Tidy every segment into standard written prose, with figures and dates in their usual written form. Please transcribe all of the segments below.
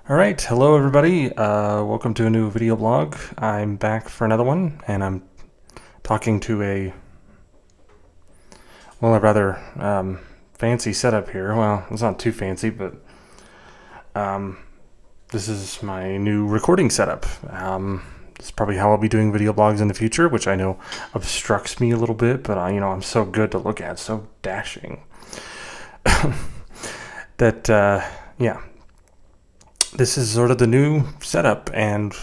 All right, hello everybody. Welcome to a new video blog. I'm back for another one, and I'm talking to a rather fancy setup here. Well, it's not too fancy, but this is my new recording setup. This is probably how I'll be doing video blogs in the future, which I know obstructs me a little bit, but I'm so good to look at, so dashing. Yeah. This is sort of the new setup, and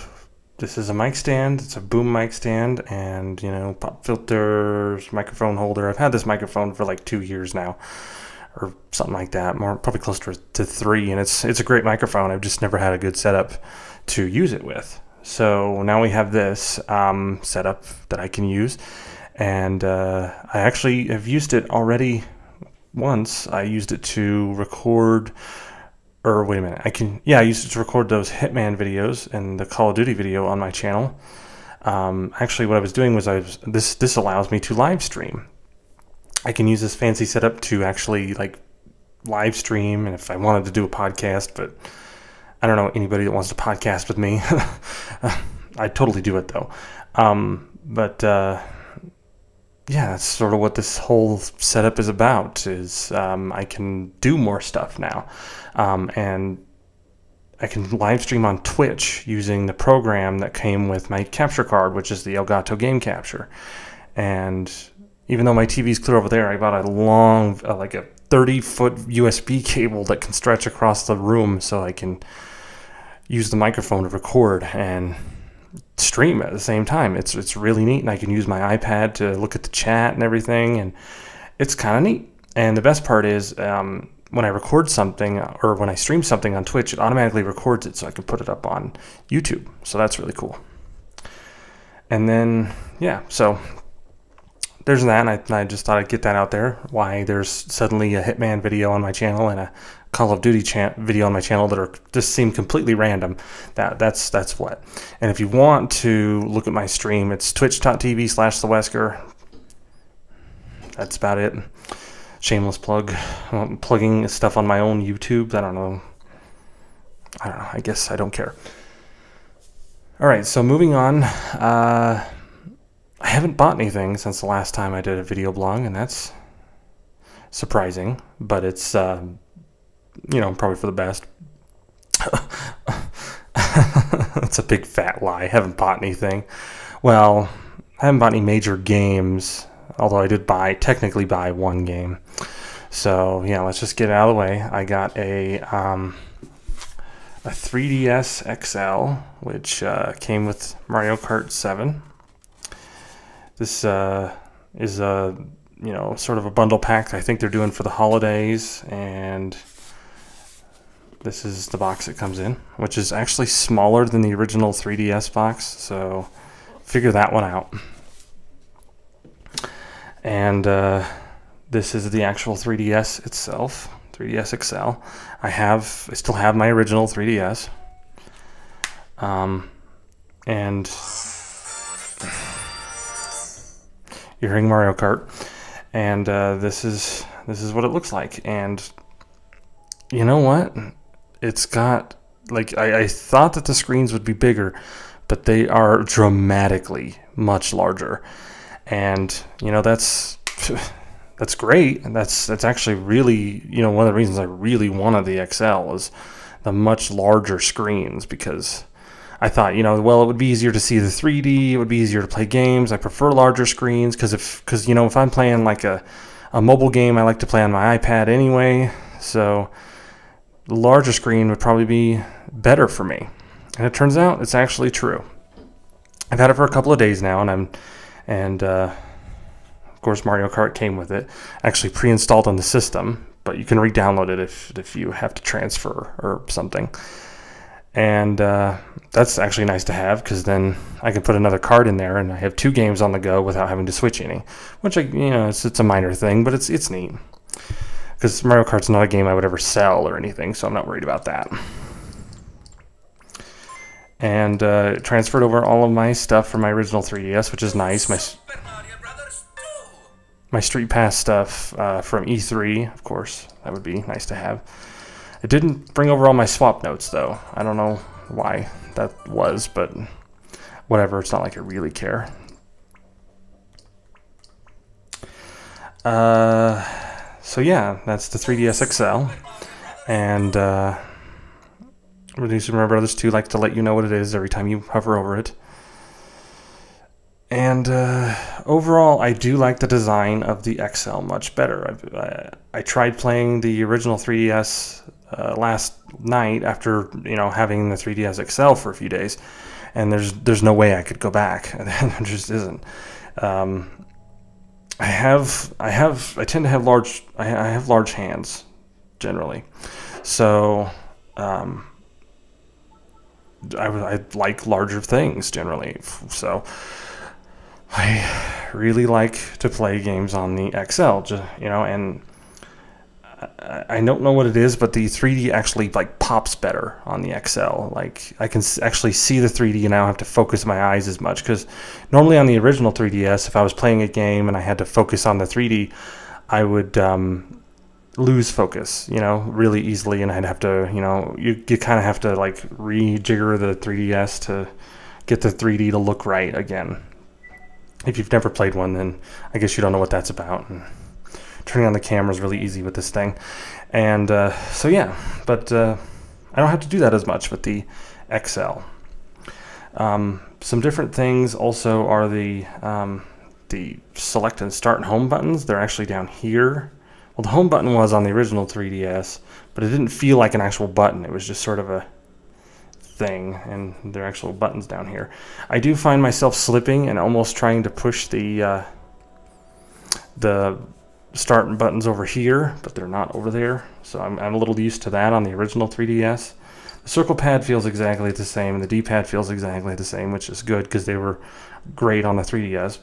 this is a mic stand. It's a boom mic stand, and pop filters, microphone holder. I've had this microphone for like 2 years now, or something like that. Probably closer to 3, and it's a great microphone. I've just never had a good setup to use it with. So now we have this setup that I can use, and I actually have used it already once. I used it to record. Or wait a minute, I used it to record those Hitman videos and the Call of Duty video on my channel. Actually, what I was doing was this allows me to live stream. I can use this fancy setup to actually live stream, and if I wanted to do a podcast, but I don't know anybody that wants to podcast with me. I'd totally do it though. Yeah, that's sort of what this whole setup is about, is I can do more stuff now. And I can live stream on Twitch using the program that came with my capture card, which is the Elgato Game Capture. And even though my TV's clear over there, I bought a long, like a 30-foot USB cable that can stretch across the room so I can use the microphone to record and stream at the same time. It's really neat, and I can use my iPad to look at the chat and everything, and it's kind of neat. And the best part is when I record something, or when I stream something on Twitch, it automatically records it so I can put it up on YouTube. So that's really cool. And then so there's that, and I just thought I'd get that out there, why there's suddenly a Hitman video on my channel and a Call of Duty video on my channel that just seem completely random. That's what. And if you want to look at my stream, it's twitch.tv/thewesker. That's about it. Shameless plug. I'm plugging stuff on my own YouTube. I don't know. I guess I don't care. All right, so moving on. I haven't bought anything since the last time I did a video blog, and that's surprising, but it's probably for the best. That's a big fat lie. I haven't bought anything. Well, I haven't bought any major games, although I did technically buy one game. So yeah, let's just get it out of the way. I got a 3DS XL, which came with Mario Kart 7. This is a sort of a bundle pack I think they're doing for the holidays, and this is the box it comes in, which is actually smaller than the original 3DS box, so figure that one out. And this is the actual 3DS itself, 3DS XL. I still have my original 3DS. And you're hearing Mario Kart, and this is what it looks like. And you know what? It's got, I thought that the screens would be bigger, but they are dramatically much larger. And that's great. And that's actually really, one of the reasons I really wanted the XL is the much larger screens, because I thought, well, it would be easier to see the 3D, it would be easier to play games. I prefer larger screens because if I'm playing like a mobile game, I like to play on my iPad anyway. So the larger screen would probably be better for me. And it turns out it's actually true. I've had it for a couple of days now, and of course Mario Kart came with it, actually pre-installed on the system, but you can re-download it if you have to transfer or something. And that's actually nice to have, because then I can put another card in there and I have 2 games on the go without having to switch any, which it's a minor thing, but it's neat. Because Mario Kart's not a game I would ever sell or anything, so I'm not worried about that. And transferred over all of my stuff from my original 3DS, which is nice. My Street Pass stuff from E3, of course, that would be nice to have. It didn't bring over all my swap notes, though. I don't know why that was, but whatever. It's not like I really care. So yeah, that's the 3DS XL. And Super Mario Brothers 2 likes to let you know what it is every time you hover over it. And overall, I do like the design of the XL much better. I tried playing the original 3DS last night after having the 3DS XL for a few days, and there's no way I could go back. There just isn't. I tend to have I have large hands generally, so I like larger things generally. So I really like to play games on the XL, and I don't know what it is, but the 3D actually like pops better on the XL. Like I can actually see the 3D and I don't have to focus my eyes as much, because normally on the original 3DS, if I was playing a game and I had to focus on the 3D, I would lose focus, really easily, and I'd have to, you kind of have to like rejigger the 3DS to get the 3D to look right again. If you've never played one, then I guess you don't know what that's about. And turning on the camera is really easy with this thing. And so yeah, but I don't have to do that as much with the XL. Some different things also are the select and start and home buttons. They're actually down here. Well, the home button was on the original 3DS, but it didn't feel like an actual button. It was just sort of a thing, and there are actual buttons down here. I do find myself slipping and almost trying to push the start buttons over here, but they're not over there, so I'm a little used to that on the original 3DS. The circle pad feels exactly the same, and the D-pad feels exactly the same, which is good because they were great on the 3DS.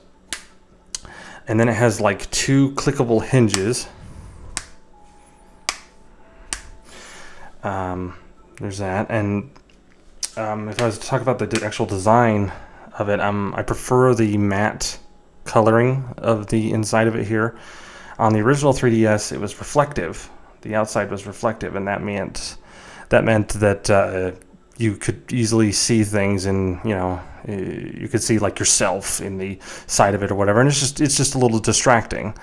And then it has like 2 clickable hinges. There's that, and if I was to talk about the actual design of it, I prefer the matte coloring of the inside of it here. On the original 3DS, it was reflective. The outside was reflective, and that meant that you could easily see things, and you could see like yourself in the side of it or whatever. And it's just a little distracting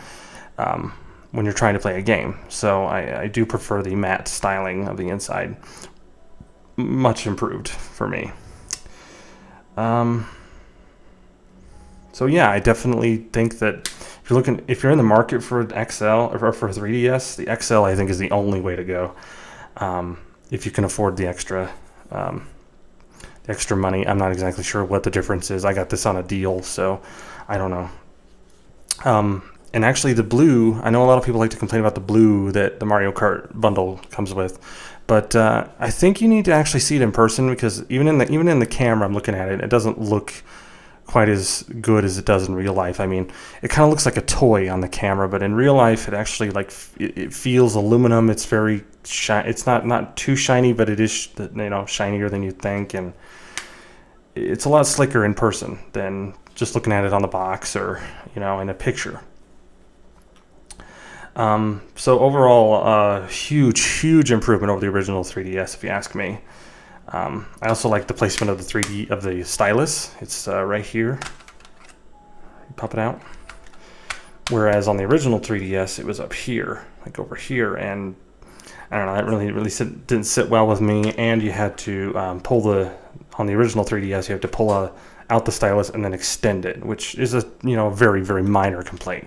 when you're trying to play a game. So I do prefer the matte styling of the inside. Much improved for me. So yeah, I definitely think that if you're in the market for an XL or for 3DS, the XL I think is the only way to go. If you can afford the extra money. I'm not exactly sure what the difference is. I got this on a deal, so I don't know. And actually the blue, I know a lot of people like to complain about the blue that the Mario Kart bundle comes with, but I think you need to actually see it in person, because even in the camera I'm looking at it, it doesn't look quite as good as it does in real life. I mean, it kind of looks like a toy on the camera, but in real life it actually it feels aluminum. It's very shiny. It's not too shiny, but it is shinier than you'd think, and it's a lot slicker in person than just looking at it on the box or in a picture. So overall, huge improvement over the original 3DS, if you ask me. I also like the placement of the stylus. It's right here. You pop it out. Whereas on the original 3DS, it was up here, like over here, and I don't know, that really didn't sit well with me. And you had to on the original 3DS, you have to pull out the stylus and then extend it, which is a very, very minor complaint.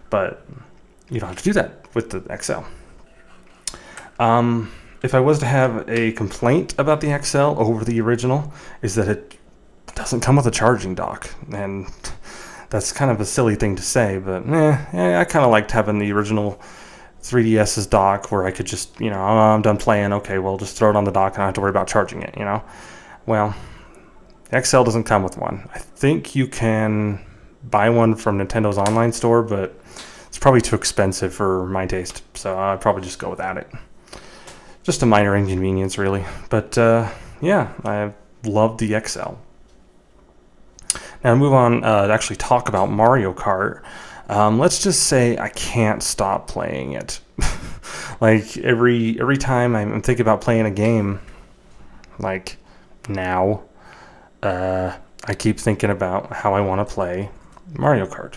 But you don't have to do that with the XL. If I was to have a complaint about the XL over the original, is that it doesn't come with a charging dock. And that's kind of a silly thing to say, but I kind of liked having the original 3DS's dock, where I could just, I'm done playing, okay, well, just throw it on the dock and I don't have to worry about charging it, Well, the XL doesn't come with one. I think you can buy one from Nintendo's online store, but it's probably too expensive for my taste, so I'd probably just go without it. Just a minor inconvenience, really. But yeah, I love the XL. Now, move on to actually talk about Mario Kart. Let's just say I can't stop playing it. Like every time I'm thinking about playing a game, like now, I keep thinking about how I want to play Mario Kart.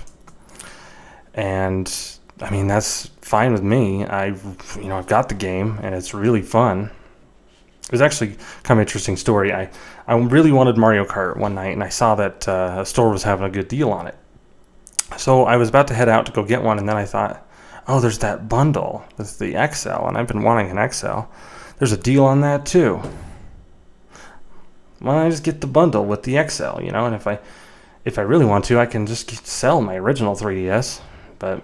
And I mean, that's fine with me. I've got the game and it's really fun. It was actually kind of an interesting story. I really wanted Mario Kart one night, and I saw that a store was having a good deal on it. So I was about to head out to go get one, and then I thought, oh, there's that bundle. That's the XL, and I've been wanting an XL. There's a deal on that too. Why don't I just get the bundle with the XL, you know? And if I really want to, I can just sell my original 3DS. But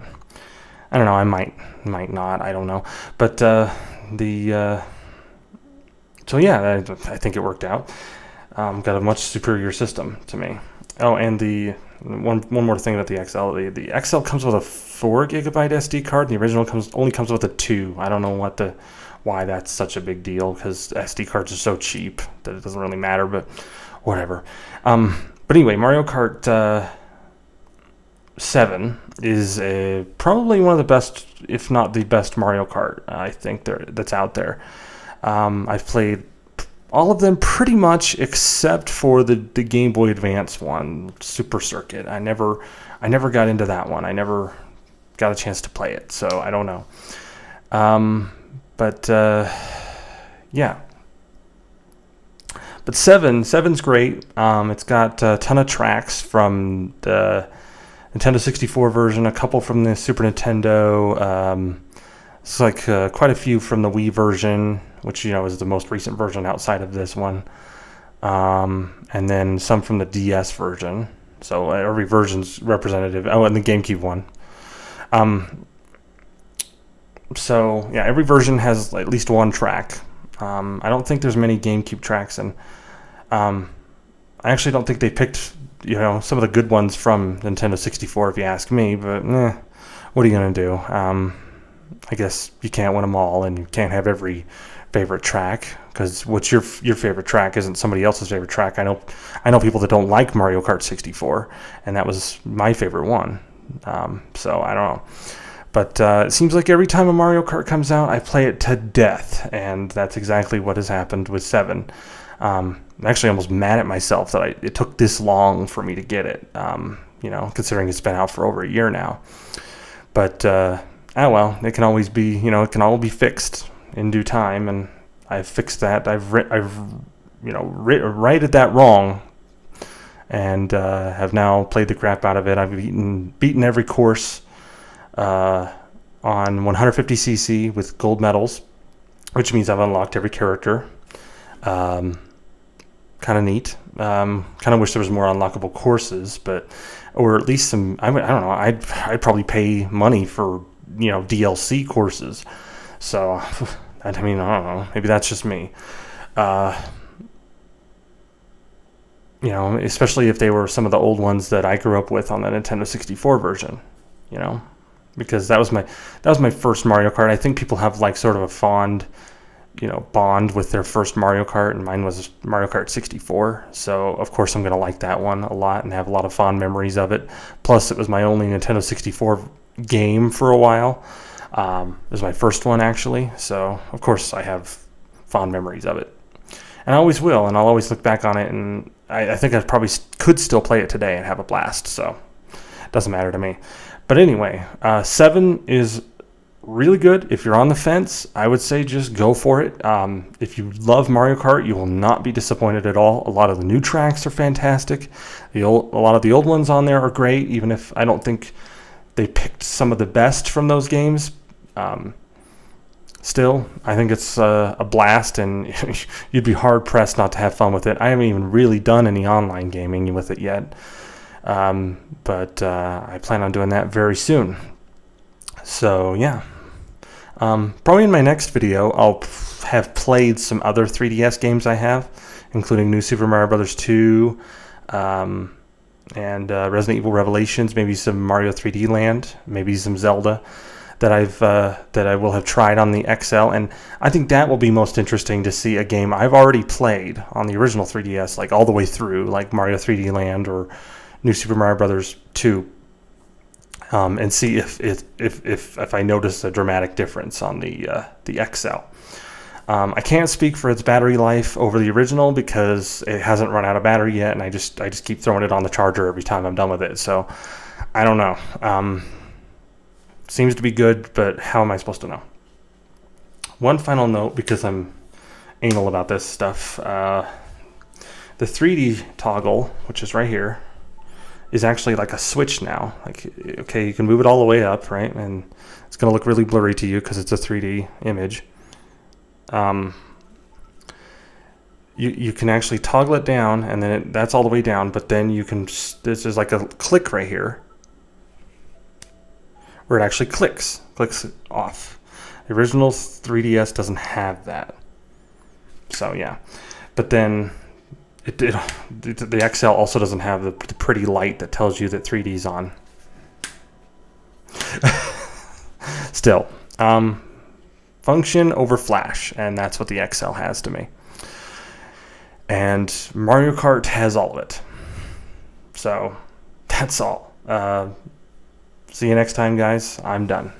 I don't know. I might not. I don't know. But so yeah, I think it worked out. Got a much superior system to me. Oh, and the one more thing about the XL. The XL comes with a 4 gigabyte SD card. And the original only comes with a 2. I don't know why that's such a big deal, because SD cards are so cheap that it doesn't really matter. But whatever. But anyway, Mario Kart 7 is probably one of the best, if not the best, Mario Kart I think that's out there. I've played all of them pretty much except for the Game Boy Advance one, Super Circuit. I never got into that one. I never got a chance to play it, so I don't know. Yeah. But seven's great. It's got a ton of tracks from the Nintendo 64 version, a couple from the Super Nintendo. It's like quite a few from the Wii version, which is the most recent version outside of this one, and then some from the DS version. So every version's representative. Oh, and the GameCube one. So yeah, every version has at least one track. I don't think there's many GameCube tracks, and I actually don't think they picked some of the good ones from Nintendo 64, if you ask me. But what are you gonna do? I guess you can't win them all, and you can't have every favorite track, because what's your favorite track isn't somebody else's favorite track. I know people that don't like Mario Kart 64, and that was my favorite one. So I don't know. But it seems like every time a Mario Kart comes out, I play it to death, and that's exactly what has happened with 7. I'm actually almost mad at myself that it took this long for me to get it, considering it's been out for over a year now. But, well, it can always be, it can all be fixed in due time, and I've fixed that. I've righted that wrong, and have now played the crap out of it. I've beaten every course on 150cc with gold medals, which means I've unlocked every character. Kind of neat. Kind of wish there was more unlockable courses, or at least some. I don't know. I'd probably pay money for DLC courses. So I don't know. Maybe that's just me. Especially if they were some of the old ones that I grew up with on the Nintendo 64 version. Because that was my first Mario Kart. I think people have like sort of a fond, bond with their first Mario Kart, and mine was Mario Kart 64. So of course I'm gonna like that one a lot and have a lot of fond memories of it. Plus it was my only Nintendo 64 game for a while. It was my first one actually. So of course I have fond memories of it, and I always will, and I'll always look back on it, and I think I probably could still play it today and have a blast. So it doesn't matter to me. But anyway, 7 is really good. If you're on the fence, I would say just go for it. If you love Mario Kart, you will not be disappointed at all. A lot of the new tracks are fantastic. A lot of the old ones on there are great, even if I don't think they picked some of the best from those games. Still, I think it's a blast, and you'd be hard-pressed not to have fun with it. I haven't even really done any online gaming with it yet. But I plan on doing that very soon. So yeah, probably in my next video I'll have played some other 3DS games I have, including New Super Mario Bros. 2, and Resident Evil Revelations, maybe some Mario 3D Land, maybe some Zelda that I will have tried on the XL. And I think that will be most interesting, to see a game I've already played on the original 3DS, like all the way through, like Mario 3D Land or New Super Mario Bros. 2, and see if I notice a dramatic difference on the XL. I can't speak for its battery life over the original because it hasn't run out of battery yet, and I just keep throwing it on the charger every time I'm done with it. So I don't know. Seems to be good, but how am I supposed to know? One final note, because I'm anal about this stuff. The 3D toggle, which is right here, is actually like a switch now. Like, okay, you can move it all the way up, right? And it's going to look really blurry to you because it's a 3D image. You can actually toggle it down, and then that's all the way down, but then you can, this is like a click right here, where it actually clicks off. The original 3DS doesn't have that. So yeah, but then the XL also doesn't have the pretty light that tells you that 3D's on. Still, function over flash, and that's what the XL has to me. And Mario Kart has all of it. So that's all. See you next time, guys. I'm done.